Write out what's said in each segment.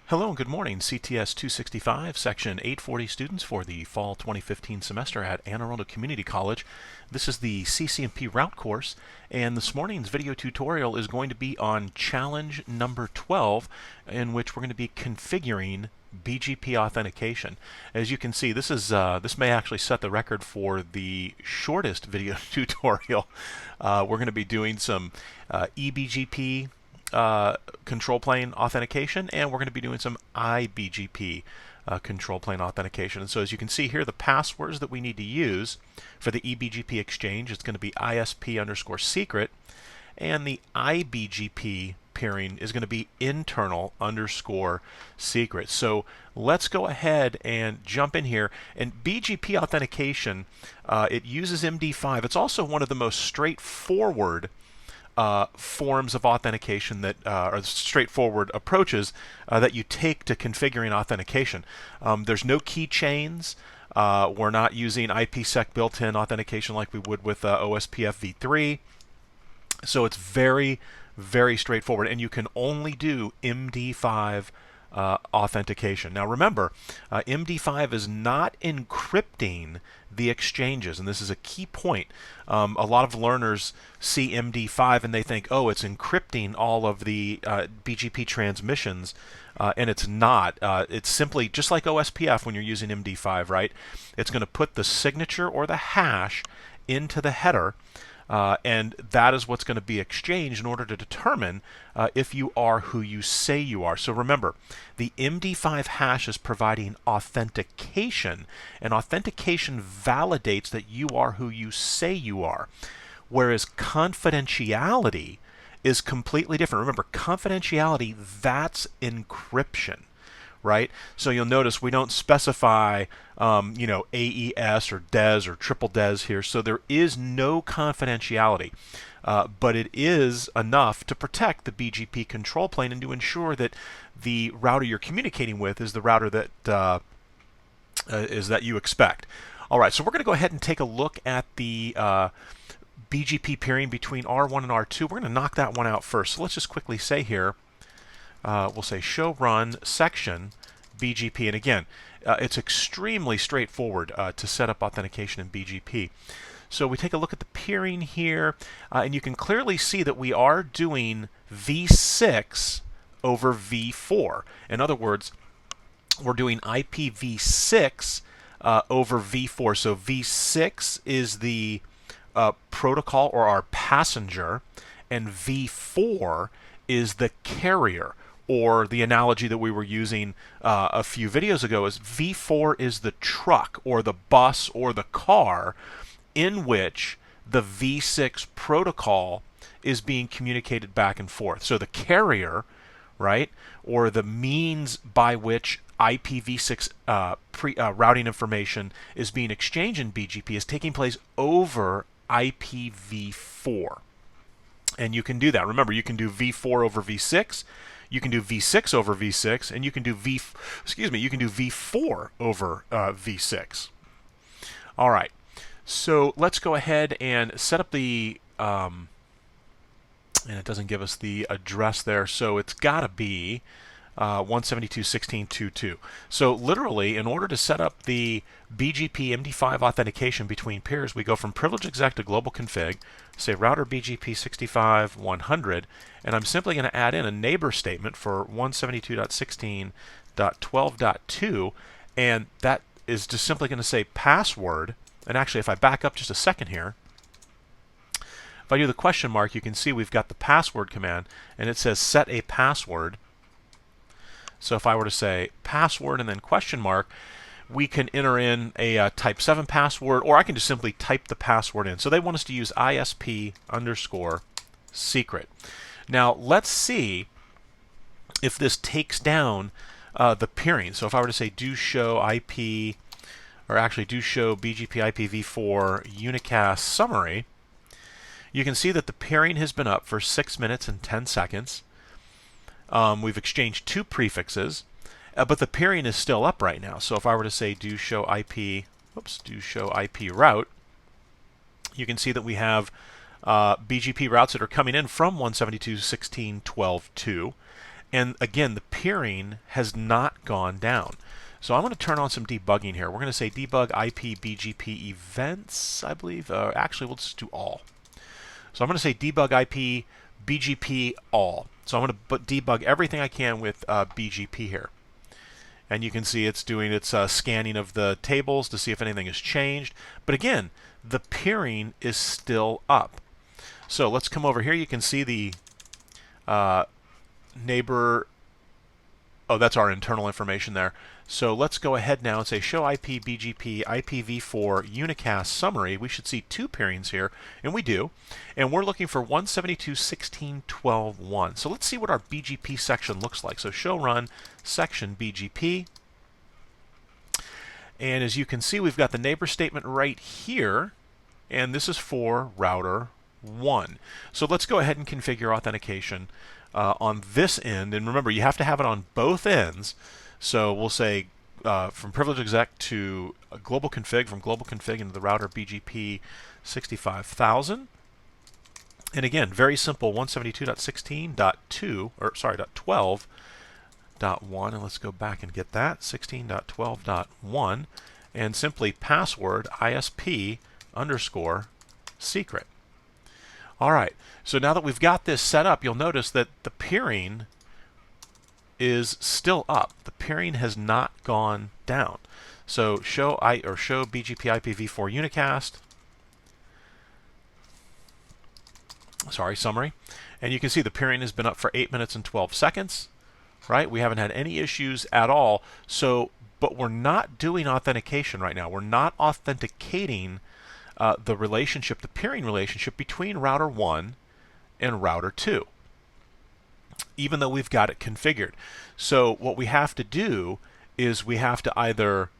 Hello and good morning, CTS265 Section 840 students for the Fall 2015 semester at Anne Arundel Community College. This is the CCNP route course, and this morning's video tutorial is going to be on challenge number 12, in which we're going to be configuring BGP authentication. As you can see, this may actually set the record for the shortest video tutorial. We're going to be doing some EBGP control plane authentication, and we're going to be doing some IBGP control plane authentication. And so as you can see here, the passwords that we need to use for the EBGP exchange, it's going to be ISP_secret, and the IBGP peering is going to be internal_secret. So let's go ahead and jump in here. And BGP authentication, it uses MD5. It's also one of the most straightforward forms of authentication that are straightforward approaches that you take to configuring authentication. There's no keychains. We're not using IPsec built-in authentication like we would with OSPF v3. So it's very, very straightforward, and you can only do MD5 authentication. Now remember, MD5 is not encrypting the exchanges, and this is a key point. A lot of learners see MD5 and they think, oh, it's encrypting all of the BGP transmissions, and it's not. It's simply just like OSPF when you're using MD5, right? It's going to put the signature or the hash into the header, and that is what's going to be exchanged in order to determine if you are who you say you are. So remember, the MD5 hash is providing authentication, and authentication validates that you are who you say you are, whereas confidentiality is completely different. Remember, confidentiality, that's encryption. Right? So you'll notice we don't specify, AES or DES or triple DES here, so there is no confidentiality. But it is enough to protect the BGP control plane and to ensure that the router you're communicating with is the router that you expect. All right, so we're going to go ahead and take a look at the BGP peering between R1 and R2. We're going to knock that one out first. So let's just quickly say here, we'll say show run section BGP, and again, it's extremely straightforward to set up authentication in BGP. So we take a look at the peering here, and you can clearly see that we are doing V6 over V4. In other words, we're doing IPv6 over V4. So V6 is the protocol or our passenger, and V4 is the carrier. Or the analogy that we were using a few videos ago is V4 is the truck or the bus or the car in which the V6 protocol is being communicated back and forth. So the carrier, right, or the means by which IPv6 routing information is being exchanged in BGP is taking place over IPv4. And you can do that. Remember, you can do V4 over V6. You can do V6 over V6, and you can do V4 over V6. All right, so let's go ahead and set up the, and it doesn't give us the address there, so it's got to be 172.16.2.2. So literally, in order to set up the BGP MD5 authentication between peers, we go from privilege exec to global config, say router BGP 65.100, and I'm simply going to add in a neighbor statement for 172.16.12.2, and that is just simply going to say password. And actually, if I back up just a second here, if I do the question mark, you can see we've got the password command, and it says set a password. So if I were to say password and then question mark, we can enter in a type 7 password, or I can just simply type the password in. So they want us to use ISP_secret. Now let's see if this takes down the peering. So if I were to say do show IP, or actually do show BGP IPv4 unicast summary, you can see that the peering has been up for 6 minutes and 10 seconds. We've exchanged 2 prefixes, but the peering is still up right now. So if I were to say do show IP route, you can see that we have BGP routes that are coming in from 172.16.12.2, And again, the peering has not gone down. So I'm going to turn on some debugging here. We're going to say debug IP BGP events, I believe. Actually, we'll just do all. So I'm going to say debug IP BGP all. So I'm going to debug everything I can with BGP here. And you can see it's doing its scanning of the tables to see if anything has changed. But again, the peering is still up. So let's come over here. You can see the neighbor. Oh, that's our internal information there. So let's go ahead now and say show IP BGP IPv4 unicast summary. We should see two peerings here, and we do. And we're looking for 172.16.12.1. So let's see what our BGP section looks like. So show run section BGP. And as you can see, we've got the neighbor statement right here, and this is for router 1. So let's go ahead and configure authentication on this end. And remember, you have to have it on both ends. So we'll say from privilege exec to global config, from global config into the router BGP 65,000. And again, very simple, 172.16.2, or sorry, .12.1, and let's go back and get that, 16.12.1, and simply password ISP _ secret. All right, so now that we've got this set up, you'll notice that the peering is still up. The peering has not gone down. So show BGP IPv4 unicast. Sorry, summary. And you can see the peering has been up for 8 minutes and 12 seconds. Right? We haven't had any issues at all. So, but we're not doing authentication right now. We're not authenticating the relationship, the peering relationship between router 1 and router 2, even though we've got it configured. So what we have to do is we have to either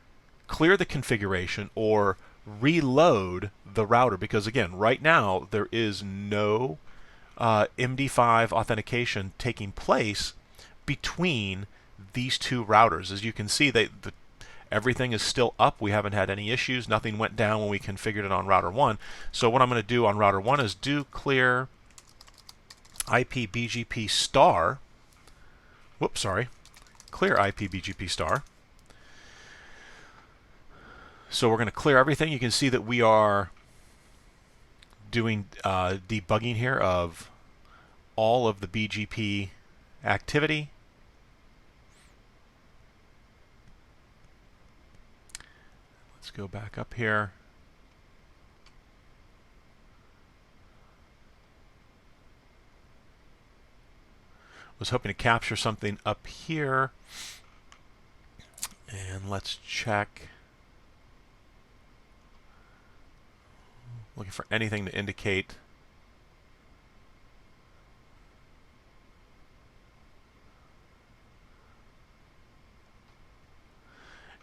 clear the configuration or reload the router, because again, right now there is no MD5 authentication taking place between these two routers. As you can see, everything is still up. We haven't had any issues. Nothing went down when we configured it on router 1. So what I'm going to do on router 1 is do clear IP BGP star. Whoops, sorry. Clear IP BGP star. So we're going to clear everything. You can see that we are doing debugging here of all of the BGP activity. Let's go back up here. Was hoping to capture something up here. And let's check. Looking for anything to indicate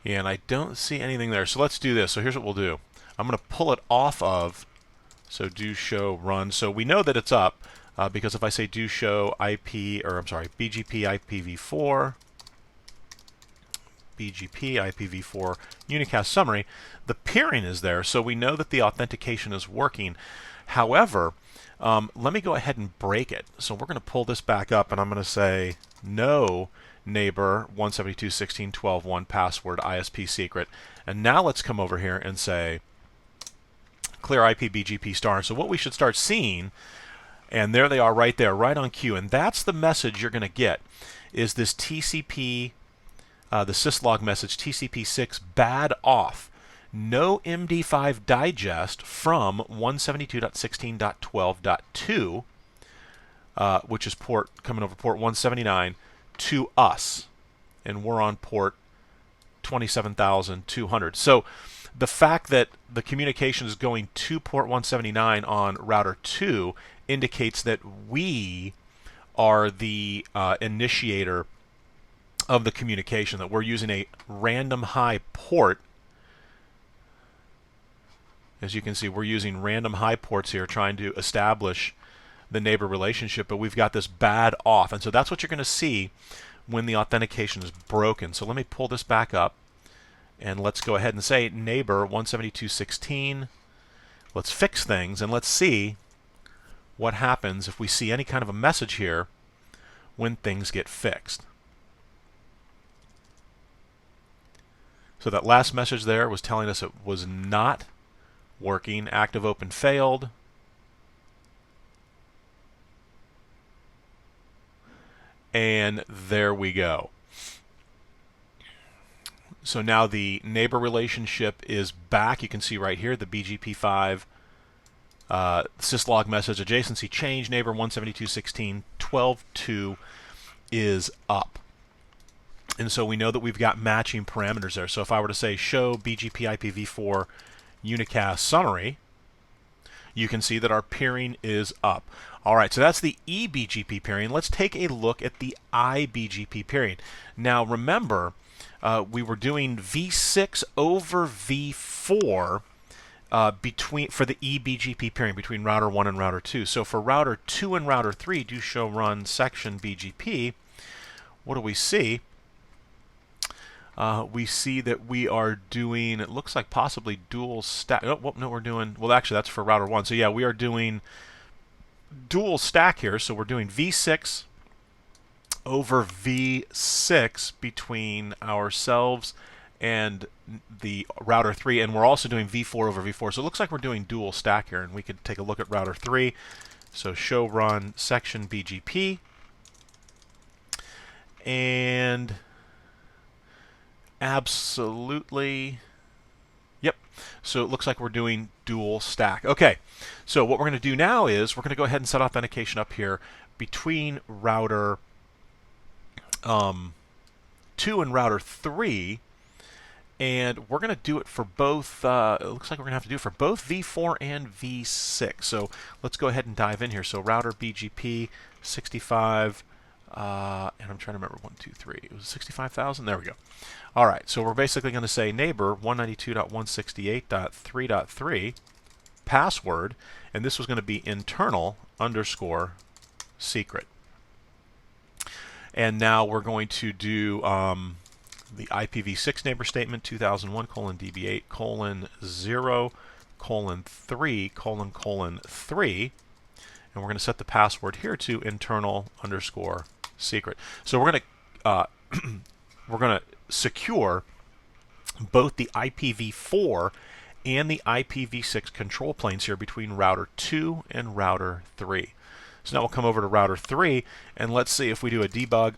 and I don't see anything there. So let's do this. So here's what we'll do. I'm going to pull it off of, so do show run. So we know that it's up because if I say do show BGP IPv4 unicast summary, the peering is there, so we know that the authentication is working. However, let me go ahead and break it. So we're going to pull this back up, and I'm going to say no neighbor 172.16.12.1 password ISP secret. And now let's come over here and say clear IP BGP star. So what we should start seeing, and there they are right there, right on cue, and that's the message you're going to get, is this TCP, the syslog message, TCP6 bad off. No MD5 digest from 172.16.12.2, which is coming over port 179, to us. And we're on port 27,200. So the fact that the communication is going to port 179 on router 2 indicates that we are the initiator of the communication, that we're using a random high port. As you can see, we're using random high ports here trying to establish the neighbor relationship, but we've got this bad off. And so that's what you're going to see when the authentication is broken. So let me pull this back up, and let's go ahead and say neighbor 172.16. Let's fix things, and let's see what happens if we see any kind of a message here when things get fixed. So that last message there was telling us it was not working. Active open failed. And there we go. So now the neighbor relationship is back. You can see right here the BGP5 syslog message adjacency change neighbor 172.16.12.2 is up. And so we know that we've got matching parameters there. So if I were to say show BGP IPv4 unicast summary, you can see that our peering is up. All right, so that's the EBGP peering. Let's take a look at the IBGP peering. Now remember, we were doing V6 over V4 for the EBGP peering between router 1 and router 2. So for router 2 and router 3, do show run section BGP. What do we see? We see that we are doing, it looks like possibly dual stack. Oh, no, we're doing, well, actually, that's for router 1. So yeah, we are doing dual stack here. So we're doing V6 over V6 between ourselves and the router 3, and we're also doing V4 over V4. So it looks like we're doing dual stack here, and we could take a look at router 3. So show run section BGP, and absolutely, yep. So it looks like we're doing dual stack. Okay, so what we're going to do now is we're going to go ahead and set authentication up here between router 2 and router 3, and we're going to do it for both. It looks like we're going to have to do it for both V4 and V6. So let's go ahead and dive in here. So router BGP 65, and I'm trying to remember 1, 2, 3. It was 65,000. There we go. All right, so we're basically going to say neighbor 192.168.3.3 password, and this was going to be internal _secret. And now we're going to do the IPv6 neighbor statement 2001:db8:0:0:3:3, and we're going to set the password here to internal _secret. So we're going to we're going to secure both the IPv4 and the IPv6 control planes here between router 2 and router 3. So now we'll come over to router 3, and let's see if we do a debug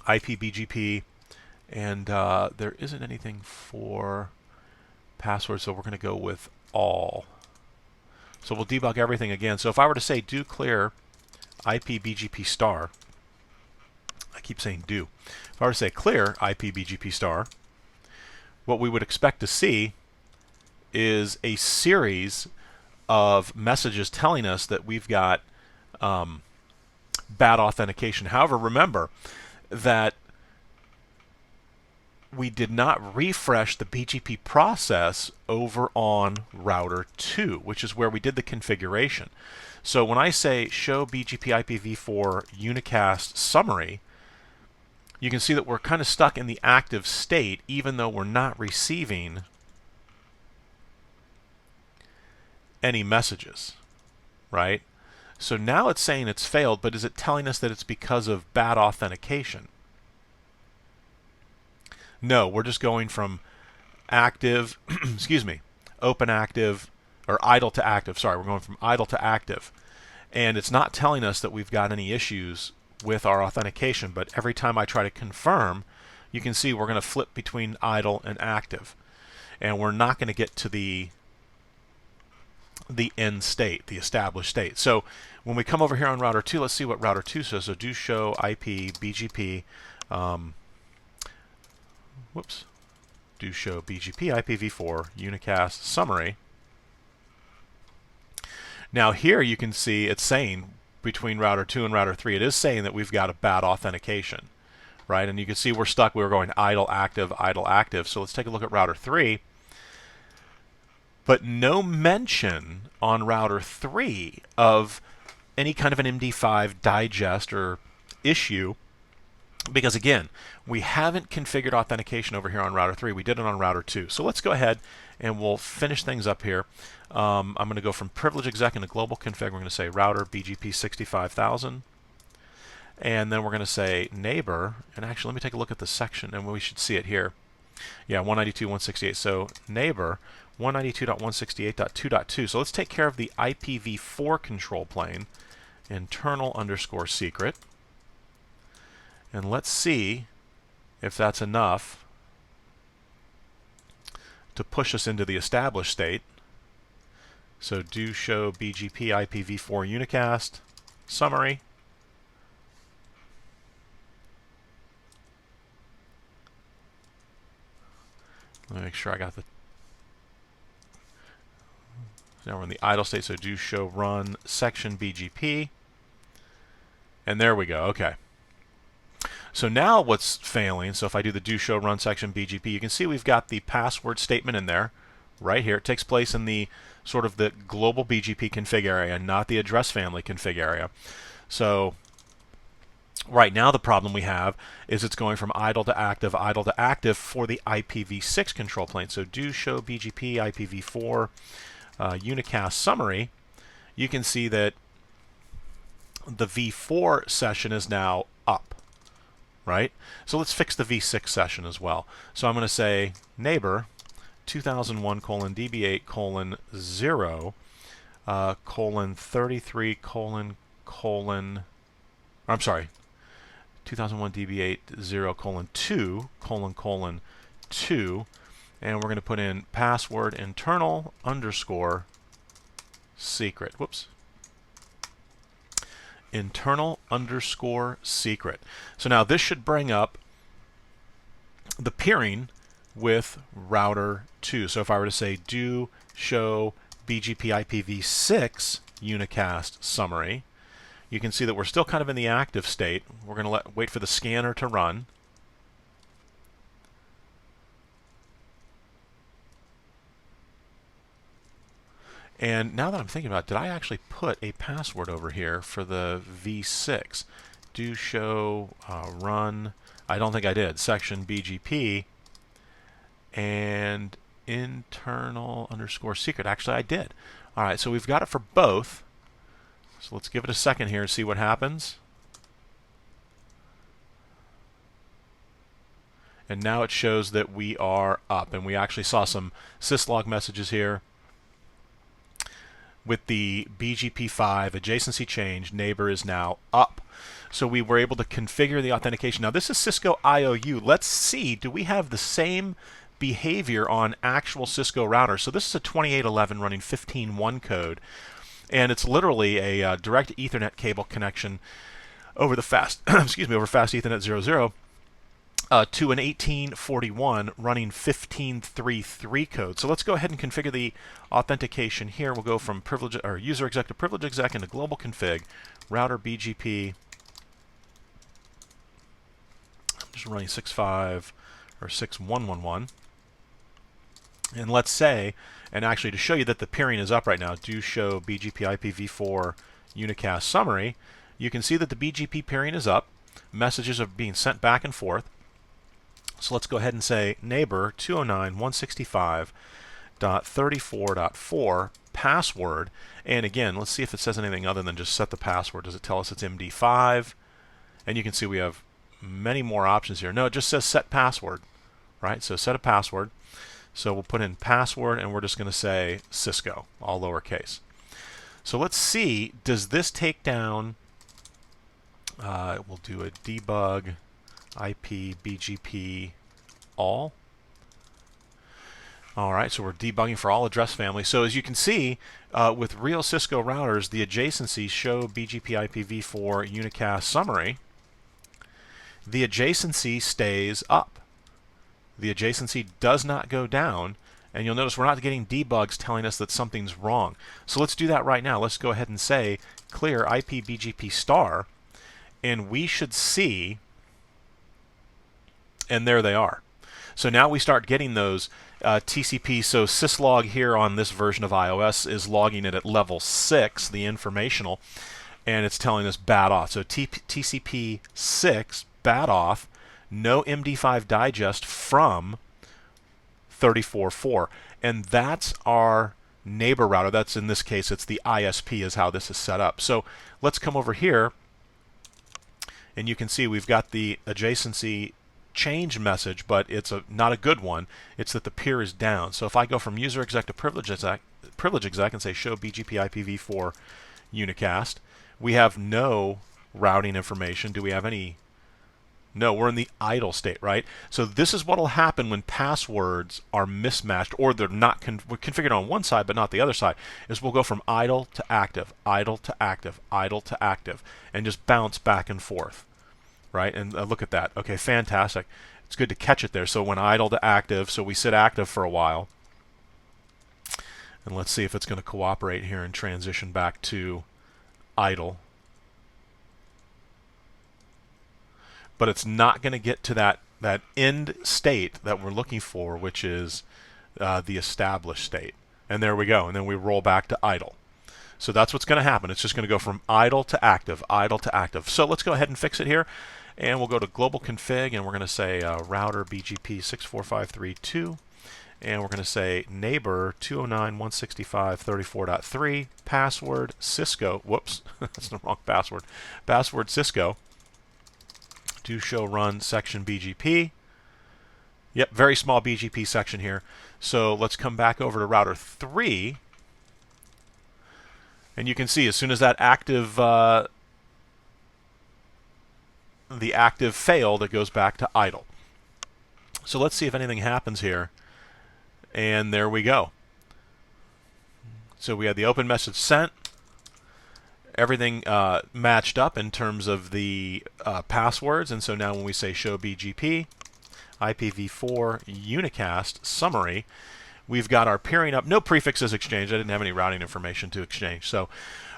IPBGP, and there isn't anything for passwords, so we're going to go with all. So we'll debug everything again. So if I were to say do clear IPBGP star, I keep saying do. If I were to say clear IPBGP star, what we would expect to see is a series of messages telling us that we've got bad authentication. However, remember that we did not refresh the BGP process over on router 2, which is where we did the configuration. So when I say show BGP IPv4 unicast summary, you can see that we're kind of stuck in the active state even though we're not receiving any messages, right? So now it's saying it's failed, but is it telling us that it's because of bad authentication? No, we're just going from active, excuse me, open active, or idle to active. Sorry, we're going from idle to active. And it's not telling us that we've got any issues with our authentication, but every time I try to confirm, you can see we're going to flip between idle and active. And we're not going to get to the end state, the established state. So when we come over here on router 2, let's see what router 2 says. So do show IP BGP, do show BGP IPv4 unicast summary. Now here you can see it's saying between router 2 and router 3, it is saying that we've got a bad authentication, right? And you can see we're stuck. We were going idle, active, idle, active. So let's take a look at router 3. But no mention on router 3 of any kind of an MD5 digest or issue, because again, we haven't configured authentication over here on router 3. We did it on router 2. So let's go ahead and we'll finish things up here. I'm going to go from privilege exec into global config. We're going to say router BGP 65,000. And then we're going to say neighbor, and actually let me take a look at the section, and we should see it here. Yeah, 192.168. So neighbor 192.168.2.2. So let's take care of the IPv4 control plane, internal underscore secret. And let's see if that's enough to push us into the established state. So do show BGP IPv4 unicast summary. Let me make sure I got the... Now we're in the idle state, so do show run section BGP. And there we go, okay. So now what's failing, so if I do the do show run section BGP, you can see we've got the password statement in there, right here. It takes place in the sort of the global BGP config area, not the address family config area. So right now the problem we have is it's going from idle to active for the IPv6 control plane. So do show BGP IPv4 unicast summary. You can see that the v4 session is now up, right? So let's fix the v6 session as well. So I'm going to say neighbor 2001:db8:0 :33 : I'm sorry, 2001 db8 0:2 : 2, and we're going to put in password internal underscore secret. Whoops. Internal underscore secret. So now this should bring up the peering with router 2. So if I were to say do show BGP IPv6 unicast summary, you can see that we're still kind of in the active state. We're going to wait for the scanner to run. And now that I'm thinking about it, did I actually put a password over here for the v6? Do show run, I don't think I did, section BGP and internal underscore secret. Actually, I did. All right, so we've got it for both. So let's give it a second here and see what happens. And now it shows that we are up, and we actually saw some syslog messages here. With the BGP5 adjacency change, neighbor is now up. So we were able to configure the authentication. Now this is Cisco IOU. Let's see, do we have the same behavior on actual Cisco routers? So this is a 2811 running 15.1 code, and it's literally a direct Ethernet cable connection over the fast, excuse me, over fast Ethernet 00. To an 1841 running 15.3.3 code. So let's go ahead and configure the authentication here. We'll go from privilege or user exec to privilege exec into global config, router BGP. I'm just running 6.5 or 6.1.1.1. And let's say, and actually to show you that the peering is up right now, do show BGP IPv4 unicast summary. You can see that the BGP peering is up. Messages are being sent back and forth. So let's go ahead and say neighbor 209.165.34.4 password. And again, let's see if it says anything other than just set the password. Does it tell us it's MD5? And you can see we have many more options here. No, it just says set password, right? So set a password. So we'll put in password, and we're just going to say Cisco, all lowercase. So let's see, does this take down, we'll do a debug IPBGP all. Alright, so we're debugging for all address families. So as you can see, with real Cisco routers, the adjacencies show BGP IPv4 unicast summary. The adjacency stays up. The adjacency does not go down, and you'll notice we're not getting debugs telling us that something's wrong. So let's do that right now. Let's go ahead and say clear IPBGP star, and we should see, and there they are. So now we start getting those TCP. So syslog here on this version of iOS is logging it at level 6, the informational, and it's telling us bad auth. So TCP 6, bad auth, no MD5 digest from 34.4. And that's our neighbor router. That's, in this case, it's the ISP is how this is set up. So let's come over here and you can see we've got the adjacency change message, but it's not a good one. It's that the peer is down. So if I go from user exec to privilege exec and say show BGP IPv4 unicast, we have no routing information. Do we have any? No, we're in the idle state, right? So this is what will happen when passwords are mismatched, or they're not configured on one side but not the other side, is we'll go from idle to active, idle to active, idle to active, and just bounce back and forth, right? And look at that. Okay, fantastic. It's good to catch it there. So when idle to active, so we sit active for a while. And let's see if it's going to cooperate here and transition back to idle. But it's not going to get to that end state that we're looking for, which is the established state. And there we go. And then we roll back to idle. So that's what's going to happen. It's just going to go from idle to active, idle to active. So let's go ahead and fix it here. And we'll go to global config, and we're going to say router BGP 64532. And we're going to say neighbor 209.165.34.3, password Cisco. Whoops, that's the wrong password. Password Cisco. Do show run section BGP. Yep, very small BGP section here. So let's come back over to router 3. And you can see as soon as that active, the active failed, it goes back to idle. So let's see if anything happens here. And there we go. So we had the open message sent. Everything matched up in terms of the passwords, and so now when we say show BGP, IPv4 unicast summary, we've got our peering up. No prefixes exchanged. I didn't have any routing information to exchange. So,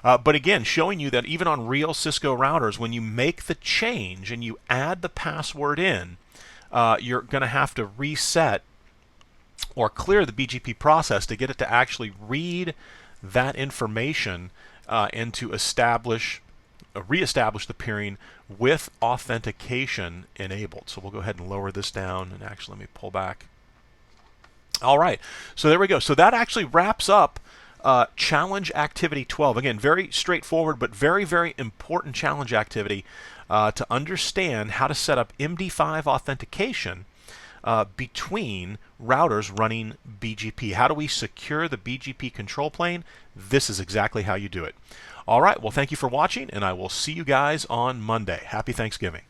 but again, showing you that even on real Cisco routers, when you make the change and you add the password in, you're going to have to reset or clear the BGP process to get it to actually read that information and to reestablish the peering with authentication enabled. So we'll go ahead and lower this down, and actually let me pull back. All right, so there we go. So that actually wraps up challenge activity 12. Again, very straightforward, but very, very important challenge activity to understand how to set up MD5 authentication between routers running BGP. How do we secure the BGP control plane? This is exactly how you do it. All right, well, thank you for watching, and I will see you guys on Monday. Happy Thanksgiving.